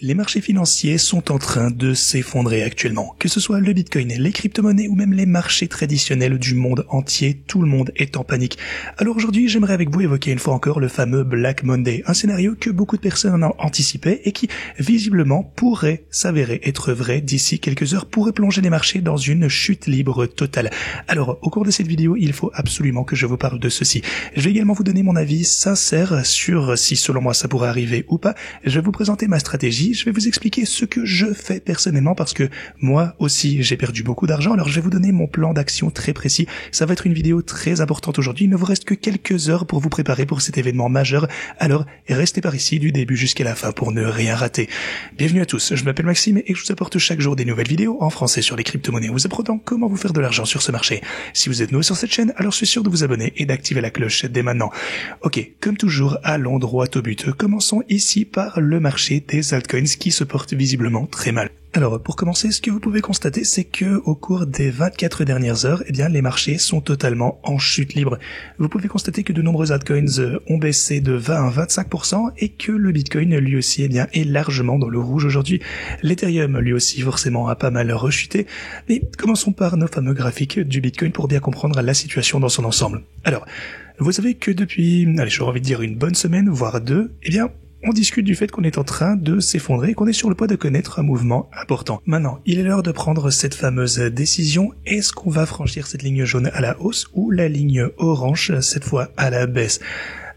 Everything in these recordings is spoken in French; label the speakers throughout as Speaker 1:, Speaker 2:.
Speaker 1: Les marchés financiers sont en train de s'effondrer actuellement. Que ce soit le Bitcoin, les crypto-monnaies ou même les marchés traditionnels du monde entier, tout le monde est en panique. Alors aujourd'hui, j'aimerais avec vous évoquer une fois encore le fameux Black Monday, un scénario que beaucoup de personnes ont anticipé et qui, visiblement, pourrait s'avérer être vrai d'ici quelques heures, pourrait plonger les marchés dans une chute libre totale. Alors, au cours de cette vidéo, il faut absolument que je vous parle de ceci. Je vais également vous donner mon avis sincère sur si selon moi ça pourrait arriver ou pas. Je vais vous présenter ma stratégie. Je vais vous expliquer ce que je fais personnellement parce que moi aussi j'ai perdu beaucoup d'argent, alors je vais vous donner mon plan d'action très précis. Ça va être une vidéo très importante aujourd'hui, il ne vous reste que quelques heures pour vous préparer pour cet événement majeur, alors restez par ici du début jusqu'à la fin pour ne rien rater. Bienvenue à tous, je m'appelle Maxime et je vous apporte chaque jour des nouvelles vidéos en français sur les crypto-monnaies, vous apprenant comment vous faire de l'argent sur ce marché. Si vous êtes nouveau sur cette chaîne, alors je suis sûr de vous abonner et d'activer la cloche dès maintenant. Ok, comme toujours, allons droit au but. Commençons ici par le marché des altcoins qui se porte visiblement très mal. Alors, pour commencer, ce que vous pouvez constater, c'est que au cours des 24 dernières heures, les marchés sont totalement en chute libre. Vous pouvez constater que de nombreux altcoins ont baissé de 20 à 25% et que le Bitcoin, lui aussi, est largement dans le rouge aujourd'hui. L'Ethereum, lui aussi, forcément, a pas mal rechuté. Mais commençons par nos fameux graphiques du Bitcoin pour bien comprendre la situation dans son ensemble. Alors, vous savez que depuis, j'aurais envie de dire une bonne semaine, voire deux, on discute du fait qu'on est en train de s'effondrer et qu'on est sur le point de connaître un mouvement important. Maintenant, il est l'heure de prendre cette fameuse décision. Est-ce qu'on va franchir cette ligne jaune à la hausse ou la ligne orange, cette fois à la baisse ?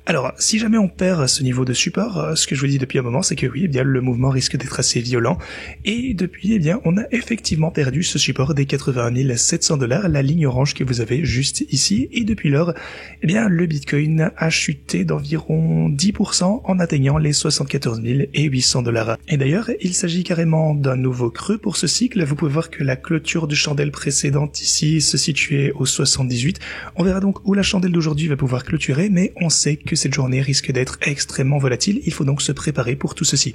Speaker 1: Alors, si jamais on perd ce niveau de support, ce que je vous dis depuis un moment, c'est que oui, le mouvement risque d'être assez violent. Et depuis, on a effectivement perdu ce support des 81 700 $, la ligne orange que vous avez juste ici. Et depuis lors, le Bitcoin a chuté d'environ 10% en atteignant les 74 800 $. Et d'ailleurs, il s'agit carrément d'un nouveau creux pour ce cycle. Vous pouvez voir que la clôture de chandelle précédente ici se situait au 78. On verra donc où la chandelle d'aujourd'hui va pouvoir clôturer, mais on sait que cette journée risque d'être extrêmement volatile, il faut donc se préparer pour tout ceci.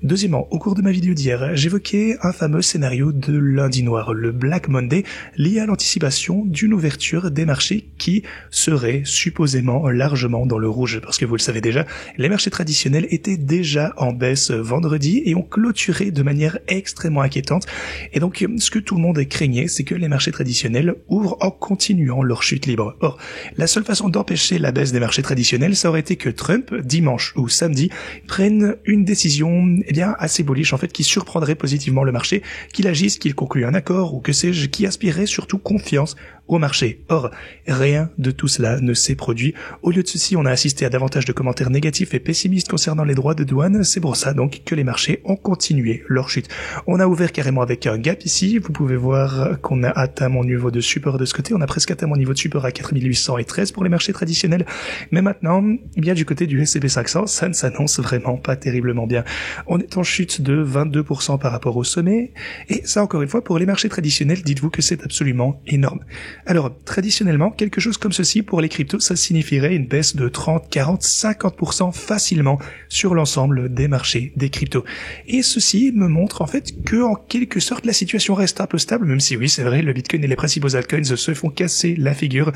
Speaker 1: Deuxièmement, au cours de ma vidéo d'hier, j'évoquais un fameux scénario de lundi noir, le Black Monday, lié à l'anticipation d'une ouverture des marchés qui serait supposément largement dans le rouge, parce que vous le savez déjà, les marchés traditionnels étaient déjà en baisse vendredi et ont clôturé de manière extrêmement inquiétante, et donc ce que tout le monde craignait, c'est que les marchés traditionnels ouvrent en continuant leur chute libre. Or, la seule façon d'empêcher la baisse des marchés traditionnels, ça aurait été que Trump, dimanche ou samedi, prenne une décision assez bullish en fait, qui surprendrait positivement le marché, qu'il agisse, qu'il conclue un accord ou que sais-je, qui aspirait surtout confiance au marché. Or, rien de tout cela ne s'est produit. Au lieu de ceci, on a assisté à davantage de commentaires négatifs et pessimistes concernant les droits de douane. C'est pour ça donc que les marchés ont continué leur chute. On a ouvert carrément avec un gap ici. Vous pouvez voir qu'on a atteint mon niveau de support de ce côté. On a presque atteint mon niveau de support à 4813 pour les marchés traditionnels. Mais maintenant, du côté du S&P 500, ça ne s'annonce vraiment pas terriblement bien. On est en chute de 22% par rapport au sommet. Et ça, encore une fois, pour les marchés traditionnels, dites-vous que c'est absolument énorme. Alors, traditionnellement, quelque chose comme ceci pour les cryptos, ça signifierait une baisse de 30, 40, 50% facilement sur l'ensemble des marchés des cryptos. Et ceci me montre en fait que, en quelque sorte, la situation reste un peu stable, même si oui, c'est vrai, le Bitcoin et les principaux altcoins se font casser la figure.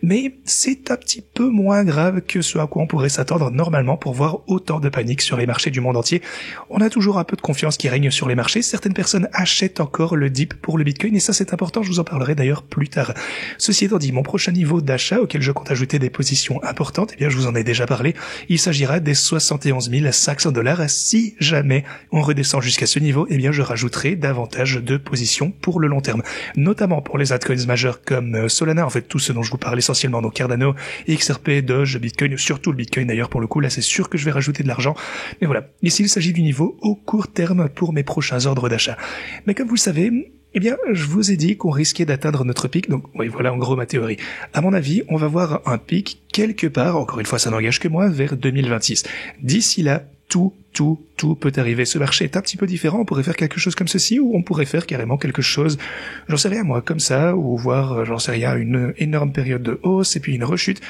Speaker 1: Mais c'est un petit peu moins grave que ce à quoi on pourrait s'attendre normalement pour voir autant de panique sur les marchés du monde entier. On a toujours un peu de confiance qui règne sur les marchés. Certaines personnes achètent encore le dip pour le Bitcoin et ça c'est important, je vous en parlerai d'ailleurs plus tard. Ceci étant dit, mon prochain niveau d'achat auquel je compte ajouter des positions importantes, je vous en ai déjà parlé, il s'agira des 71 500 $. Si jamais on redescend jusqu'à ce niveau, je rajouterai davantage de positions pour le long terme, notamment pour les altcoins majeurs comme Solana, en fait tout ce dont je vous parle essentiellement, donc Cardano, XRP, Doge, Bitcoin, surtout le Bitcoin d'ailleurs pour le coup, là c'est sûr que je vais rajouter de l'argent, mais voilà, ici il s'agit du niveau au court terme pour mes prochains ordres d'achat. Mais comme vous le savez, je vous ai dit qu'on risquait d'atteindre notre pic, donc oui, voilà en gros ma théorie. À mon avis, on va voir un pic quelque part, encore une fois ça n'engage que moi, vers 2026. D'ici là, tout peut arriver. Ce marché est un petit peu différent, on pourrait faire quelque chose comme ceci, ou on pourrait faire carrément quelque chose, j'en sais rien moi, comme ça, ou voir, j'en sais rien, une énorme période de hausse, et puis une rechute.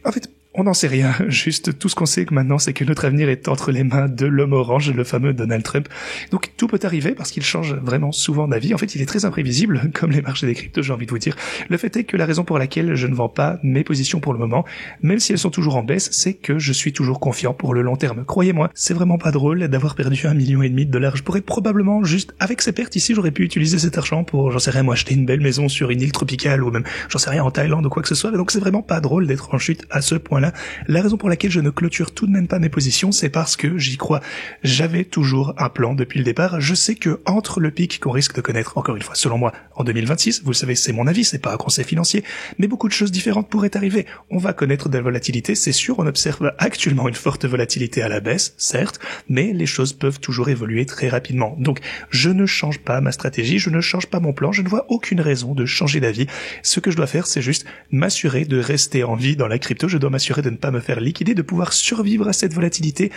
Speaker 1: En fait, On n'en sait rien, juste tout ce qu'on sait maintenant, c'est que notre avenir est entre les mains de l'homme orange, le fameux Donald Trump. Donc tout peut arriver parce qu'il change vraiment souvent d'avis. En fait, il est très imprévisible, comme les marchés des cryptos, j'ai envie de vous dire. Le fait est que la raison pour laquelle je ne vends pas mes positions pour le moment, même si elles sont toujours en baisse, c'est que je suis toujours confiant pour le long terme. Croyez-moi, c'est vraiment pas drôle d'avoir perdu $1,5 million de dollars. Je pourrais probablement juste, avec ces pertes ici, j'aurais pu utiliser cet argent pour, j'en sais rien, moi, acheter une belle maison sur une île tropicale ou même, j'en sais rien, en Thaïlande ou quoi que ce soit. Donc c'est vraiment pas drôle d'être en chute à ce point-là. La raison pour laquelle je ne clôture tout de même pas mes positions, c'est parce que j'y crois. J'avais toujours un plan depuis le départ. Je sais que entre le pic qu'on risque de connaître, encore une fois, selon moi, en 2026, vous le savez, c'est mon avis, c'est pas un conseil financier, mais beaucoup de choses différentes pourraient arriver. On va connaître de la volatilité, c'est sûr, on observe actuellement une forte volatilité à la baisse, certes, mais les choses peuvent toujours évoluer très rapidement. Donc, je ne change pas ma stratégie, je ne change pas mon plan, je ne vois aucune raison de changer d'avis. Ce que je dois faire, c'est juste m'assurer de rester en vie dans la crypto, je dois m'assurer de ne pas me faire liquider, de pouvoir survivre à cette volatilité.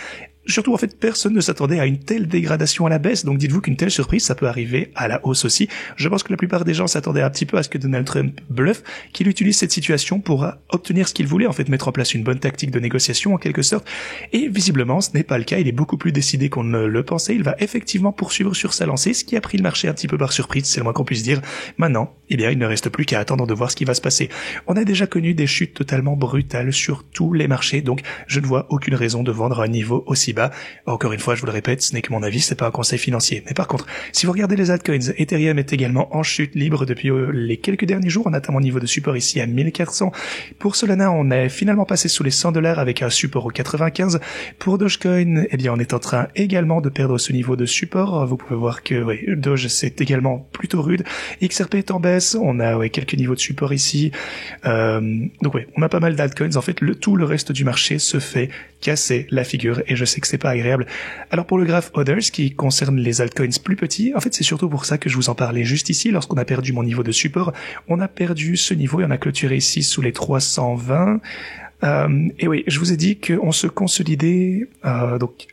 Speaker 1: Surtout, en fait, personne ne s'attendait à une telle dégradation à la baisse, donc dites-vous qu'une telle surprise, ça peut arriver à la hausse aussi. Je pense que la plupart des gens s'attendaient un petit peu à ce que Donald Trump bluffe, qu'il utilise cette situation pour obtenir ce qu'il voulait, en fait, mettre en place une bonne tactique de négociation, en quelque sorte. Et visiblement, ce n'est pas le cas, il est beaucoup plus décidé qu'on ne le pensait, il va effectivement poursuivre sur sa lancée, ce qui a pris le marché un petit peu par surprise, c'est le moins qu'on puisse dire. Maintenant, eh bien, il ne reste plus qu'à attendre de voir ce qui va se passer. On a déjà connu des chutes totalement brutales sur tous les marchés, donc je ne vois aucune raison de vendre à un niveau aussi bas. Encore une fois, je vous le répète, ce n'est que mon avis, c'est pas un conseil financier. Mais par contre, si vous regardez les altcoins, Ethereum est également en chute libre depuis les quelques derniers jours. On atteint mon niveau de support ici à 1400. Pour Solana, on est finalement passé sous les $100 avec un support au 95. Pour Dogecoin, eh bien, on est en train également de perdre ce niveau de support. Vous pouvez voir que, Doge, c'est également plutôt rude. XRP est en baisse. On a, quelques niveaux de support ici. Donc, on a pas mal d'altcoins. En fait, tout le reste du marché se fait casser la figure et je sais que c'est pas agréable. Alors pour le graphe Others qui concerne les altcoins plus petits, en fait c'est surtout pour ça que je vous en parlais juste ici. Lorsqu'on a perdu mon niveau de support, on a perdu ce niveau et on a clôturé ici sous les 320. Et oui, je vous ai dit qu'on se consolidait, donc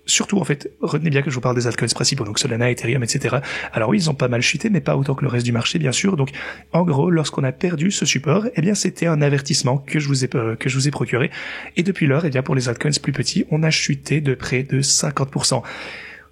Speaker 1: surtout, en fait, retenez bien que je vous parle des altcoins principaux, donc Solana, Ethereum, etc. Alors oui, ils ont pas mal chuté, mais pas autant que le reste du marché, bien sûr. Donc, en gros, lorsqu'on a perdu ce support, eh bien, c'était un avertissement que je vous ai procuré. Et depuis lors, eh bien, pour les altcoins plus petits, on a chuté de près de 50%.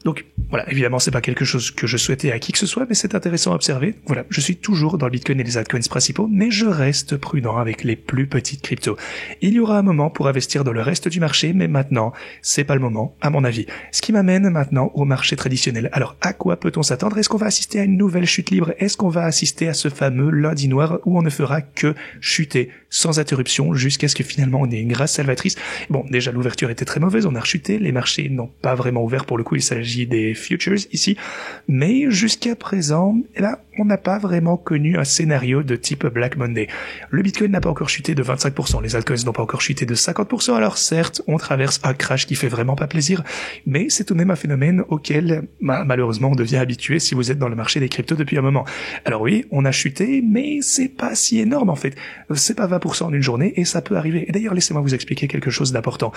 Speaker 1: Donc voilà, évidemment c'est pas quelque chose que je souhaitais à qui que ce soit, mais c'est intéressant à observer. Voilà, je suis toujours dans le Bitcoin et les altcoins principaux, mais je reste prudent avec les plus petites cryptos. Il y aura un moment pour investir dans le reste du marché, mais maintenant, c'est pas le moment, à mon avis. Ce qui m'amène maintenant au marché traditionnel. Alors, à quoi peut-on s'attendre? Est-ce qu'on va assister à une nouvelle chute libre? Est-ce qu'on va assister à ce fameux lundi noir où on ne fera que chuter sans interruption jusqu'à ce que finalement on ait une grâce salvatrice? Bon, déjà l'ouverture était très mauvaise, on a rechuté, les marchés n'ont pas vraiment ouvert pour le coup, il s'agit des futures ici, mais jusqu'à présent, on n'a pas vraiment connu un scénario de type Black Monday. Le Bitcoin n'a pas encore chuté de 25%, les altcoins n'ont pas encore chuté de 50%, alors certes, on traverse un crash qui fait vraiment pas plaisir, mais c'est tout de même un phénomène auquel, malheureusement, on devient habitué si vous êtes dans le marché des cryptos depuis un moment. Alors oui, on a chuté, mais c'est pas si énorme en fait. C'est pas 20% en une journée, et ça peut arriver. Et d'ailleurs, laissez-moi vous expliquer quelque chose d'important.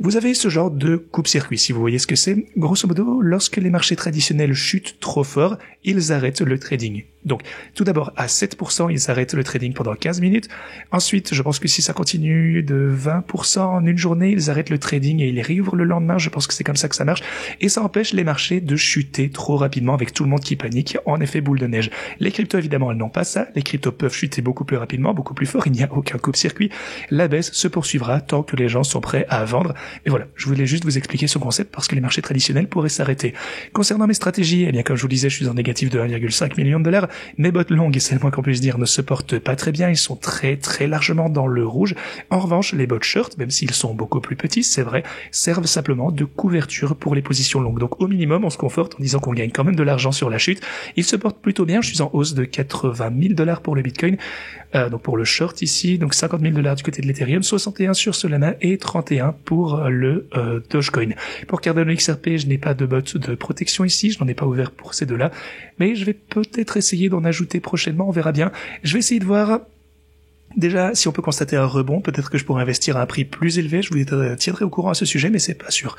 Speaker 1: Vous avez ce genre de coupe-circuit, si vous voyez ce que c'est. Grosso modo, lorsque les marchés traditionnels chutent trop fort, ils arrêtent le trading. Donc, tout d'abord, à 7%, ils arrêtent le trading pendant 15 minutes. Ensuite, je pense que si ça continue de 20% en une journée, ils arrêtent le trading et ils réouvrent le lendemain. Je pense que c'est comme ça que ça marche. Et ça empêche les marchés de chuter trop rapidement avec tout le monde qui panique. En effet, boule de neige. Les cryptos, évidemment, elles n'ont pas ça. Les cryptos peuvent chuter beaucoup plus rapidement, beaucoup plus fort. Il n'y a aucun coupe-circuit. La baisse se poursuivra tant que les gens sont prêts à vendre. Et voilà, je voulais juste vous expliquer ce concept parce que les marchés traditionnels pourraient s'arrêter. Concernant mes stratégies, eh bien, comme je vous disais, je suis en négatif de 1,5 million de dollars. Mes bots longues, et c'est le moins qu'on puisse dire, ne se portent pas très bien, ils sont très très largement dans le rouge. En revanche, les bots short, même s'ils sont beaucoup plus petits, c'est vrai, servent simplement de couverture pour les positions longues. Donc au minimum, on se conforte en disant qu'on gagne quand même de l'argent sur la chute. Ils se portent plutôt bien, je suis en hausse de 80 000 dollars pour le Bitcoin, donc pour le short ici, donc 50 000 dollars du côté de l'Ethereum, 61 sur Solana et 31 pour le Dogecoin. Pour Cardano XRP, je n'ai pas de bot de protection ici, je n'en ai pas ouvert pour ces deux-là, mais je vais peut-être essayer d'en ajouter prochainement, on verra bien. Je vais essayer de voir Déjà, si on peut constater un rebond, peut-être que je pourrais investir à un prix plus élevé, je vous tiendrai au courant à ce sujet, mais c'est pas sûr.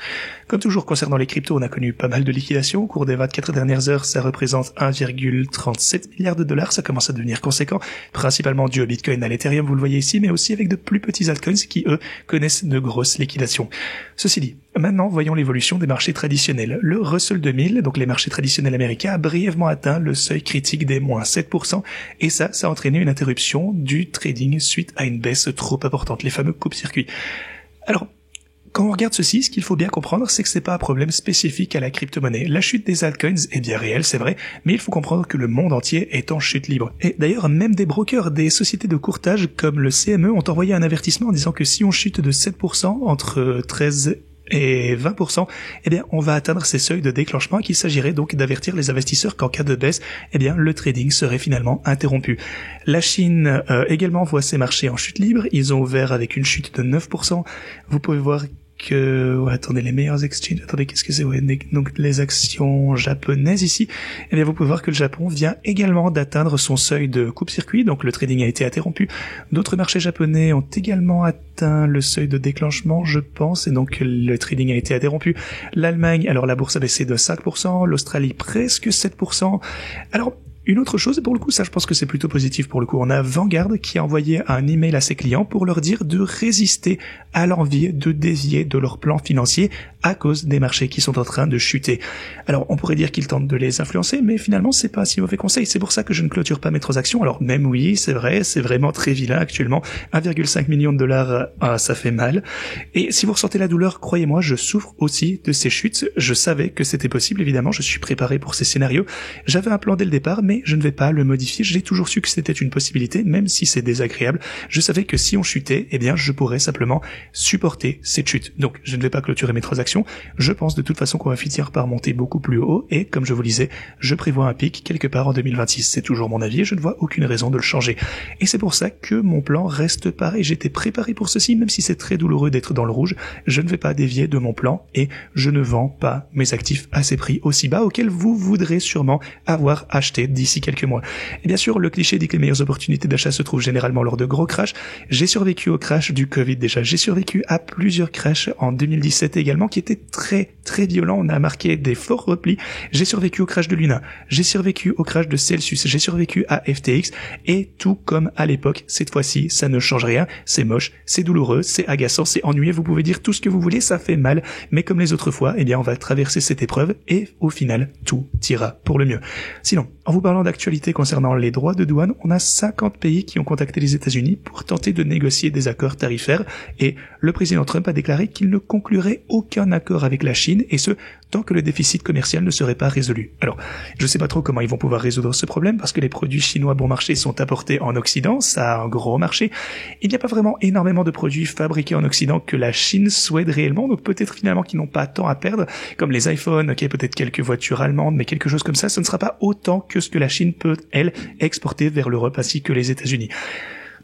Speaker 1: Comme toujours, concernant les cryptos, on a connu pas mal de liquidations. Au cours des 24 dernières heures, ça représente 1,37 milliard de dollars, ça commence à devenir conséquent, principalement dû au Bitcoin, à l'Ethereum, vous le voyez ici, mais aussi avec de plus petits altcoins qui, eux, connaissent de grosses liquidations. Ceci dit, maintenant, voyons l'évolution des marchés traditionnels. Le Russell 2000, donc les marchés traditionnels américains, a brièvement atteint le seuil critique des moins 7%, et ça a entraîné une interruption du trading suite à une baisse trop importante, les fameux coupe-circuits. Alors, quand on regarde ceci, ce qu'il faut bien comprendre, c'est que c'est pas un problème spécifique à la crypto-monnaie. La chute des altcoins est bien réelle, c'est vrai, mais il faut comprendre que le monde entier est en chute libre. Et d'ailleurs, même des brokers, des sociétés de courtage comme le CME ont envoyé un avertissement en disant que si on chute de 7% entre 13 et 20%, eh bien, on va atteindre ces seuils de déclenchement, qu'il s'agirait donc d'avertir les investisseurs qu'en cas de baisse, eh bien, le trading serait finalement interrompu. La Chine également voit ses marchés en chute libre. Ils ont ouvert avec une chute de 9%. Vous pouvez voir que, attendez, les meilleurs exchanges, qu'est-ce que c'est, donc les actions japonaises ici, eh bien vous pouvez voir que le Japon vient également d'atteindre son seuil de coupe-circuit, donc le trading a été interrompu. D'autres marchés japonais ont également atteint le seuil de déclenchement, je pense, et donc le trading a été interrompu. L'Allemagne, alors la bourse a baissé de 5%, l'Australie presque 7%. Alors, une autre chose, et pour le coup, ça je pense que c'est plutôt positif pour le coup, on a Vanguard qui a envoyé un email à ses clients pour leur dire de résister à l'envie de dévier de leur plan financier à cause des marchés qui sont en train de chuter. Alors, on pourrait dire qu'ils tentent de les influencer, mais finalement, c'est pas un si mauvais conseil. C'est pour ça que je ne clôture pas mes transactions. Alors, même oui, c'est vrai, c'est vraiment très vilain actuellement. 1,5 million de dollars, ça fait mal. Et si vous ressentez la douleur, croyez-moi, je souffre aussi de ces chutes. Je savais que c'était possible, évidemment, je suis préparé pour ces scénarios. J'avais un plan dès le départ, mais je ne vais pas le modifier. J'ai toujours su que c'était une possibilité, même si c'est désagréable. Je savais que si on chutait, eh bien, je pourrais simplement supporter cette chute. Donc, je ne vais pas clôturer mes transactions. Je pense de toute façon qu'on va finir par monter beaucoup plus haut et, comme je vous le disais, je prévois un pic quelque part en 2026. C'est toujours mon avis et je ne vois aucune raison de le changer. Et c'est pour ça que mon plan reste pareil. J'étais préparé pour ceci, même si c'est très douloureux d'être dans le rouge. Je ne vais pas dévier de mon plan et je ne vends pas mes actifs à ces prix aussi bas auxquels vous voudrez sûrement avoir acheté d'ici quelques mois. Et bien sûr, le cliché dit que les meilleures opportunités d'achat se trouvent généralement lors de gros crashs. J'ai survécu au crash du Covid déjà. J'ai survécu à plusieurs crashs en 2017 également qui étaient très très violents. On a marqué des forts replis. J'ai survécu au crash de Luna. J'ai survécu au crash de Celsius. J'ai survécu à FTX. Et tout comme à l'époque, cette fois-ci, ça ne change rien. C'est moche, c'est douloureux, c'est agaçant, c'est ennuyeux. Vous pouvez dire tout ce que vous voulez, ça fait mal. Mais comme les autres fois, eh bien, on va traverser cette épreuve et au final, tout ira pour le mieux. Sinon, en vous parlant d'actualité concernant les droits de douane, on a 50 pays qui ont contacté les États-Unis pour tenter de négocier des accords tarifaires et le président Trump a déclaré qu'il ne conclurait aucun accord avec la Chine et ce, tant que le déficit commercial ne serait pas résolu. Alors, je sais pas trop comment ils vont pouvoir résoudre ce problème parce que les produits chinois bon marché sont apportés en Occident, ça a un gros marché. Il n'y a pas vraiment énormément de produits fabriqués en Occident que la Chine souhaite réellement, donc peut-être finalement qu'ils n'ont pas tant à perdre, comme les iPhones, ok, peut-être quelques voitures allemandes, mais quelque chose comme ça, ce ne sera pas autant que ce que la Chine peut, elle, exporter vers l'Europe ainsi que les États-Unis.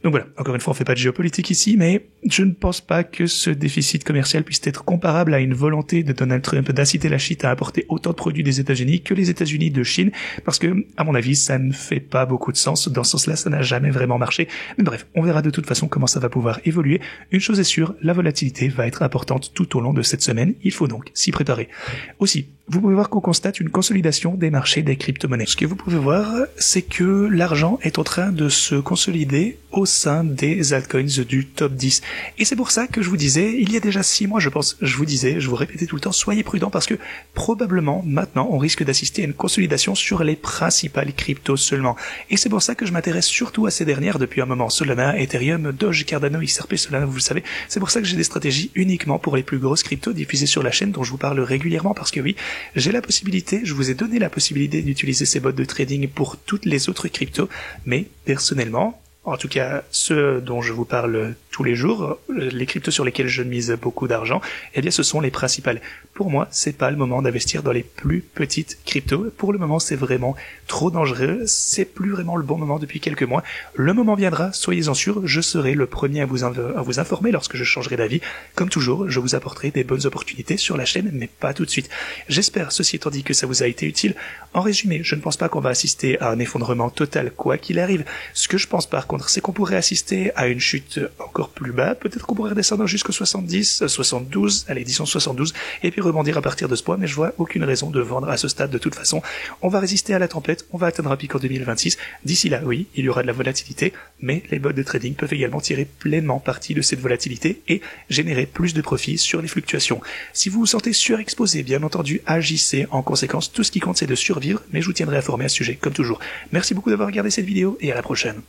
Speaker 1: Donc voilà, encore une fois, on fait pas de géopolitique ici, mais je ne pense pas que ce déficit commercial puisse être comparable à une volonté de Donald Trump d'inciter la Chine à importer autant de produits des États-Unis que les États-Unis de Chine, parce que, à mon avis, ça ne fait pas beaucoup de sens. Dans ce sens-là, ça n'a jamais vraiment marché. Mais bref, on verra de toute façon comment ça va pouvoir évoluer. Une chose est sûre, la volatilité va être importante tout au long de cette semaine. Il faut donc s'y préparer. Aussi, vous pouvez voir qu'on constate une consolidation des marchés des crypto-monnaies. Ce que vous pouvez voir, c'est que l'argent est en train de se consolider au sein des altcoins du top 10. Et c'est pour ça que je vous disais, il y a déjà 6 mois, je pense, je vous répétais tout le temps, soyez prudents parce que probablement, maintenant, on risque d'assister à une consolidation sur les principales cryptos seulement. Et c'est pour ça que je m'intéresse surtout à ces dernières depuis un moment. Solana, Ethereum, Doge, Cardano, XRP, Solana, vous le savez. C'est pour ça que j'ai des stratégies uniquement pour les plus grosses cryptos diffusées sur la chaîne dont je vous parle régulièrement parce que oui, j'ai la possibilité, je vous ai donné la possibilité d'utiliser ces bots de trading pour toutes les autres cryptos, mais personnellement, en tout cas ceux dont je vous parle tous les jours, les cryptos sur lesquels je mise beaucoup d'argent, eh bien ce sont les principales. Pour moi, c'est pas le moment d'investir dans les plus petites cryptos. Pour le moment, c'est vraiment trop dangereux. C'est plus vraiment le bon moment depuis quelques mois. Le moment viendra, soyez-en sûrs, je serai le premier à vous informer lorsque je changerai d'avis. Comme toujours, je vous apporterai des bonnes opportunités sur la chaîne, mais pas tout de suite. J'espère, ceci étant dit, que ça vous a été utile. En résumé, je ne pense pas qu'on va assister à un effondrement total, quoi qu'il arrive. Ce que je pense par contre, c'est qu'on pourrait assister à une chute encore plus bas, peut-être qu'on pourrait descendre jusqu'au 70, 72, allez, disons 72, et puis rebondir à partir de ce point, mais je vois aucune raison de vendre à ce stade de toute façon. On va résister à la tempête, on va atteindre un pic en 2026. D'ici là, oui, il y aura de la volatilité, mais les bots de trading peuvent également tirer pleinement parti de cette volatilité et générer plus de profits sur les fluctuations. Si vous vous sentez surexposé, bien entendu, agissez en conséquence. Tout ce qui compte, c'est de survivre, mais je vous tiendrai informé à ce sujet, comme toujours. Merci beaucoup d'avoir regardé cette vidéo et à la prochaine.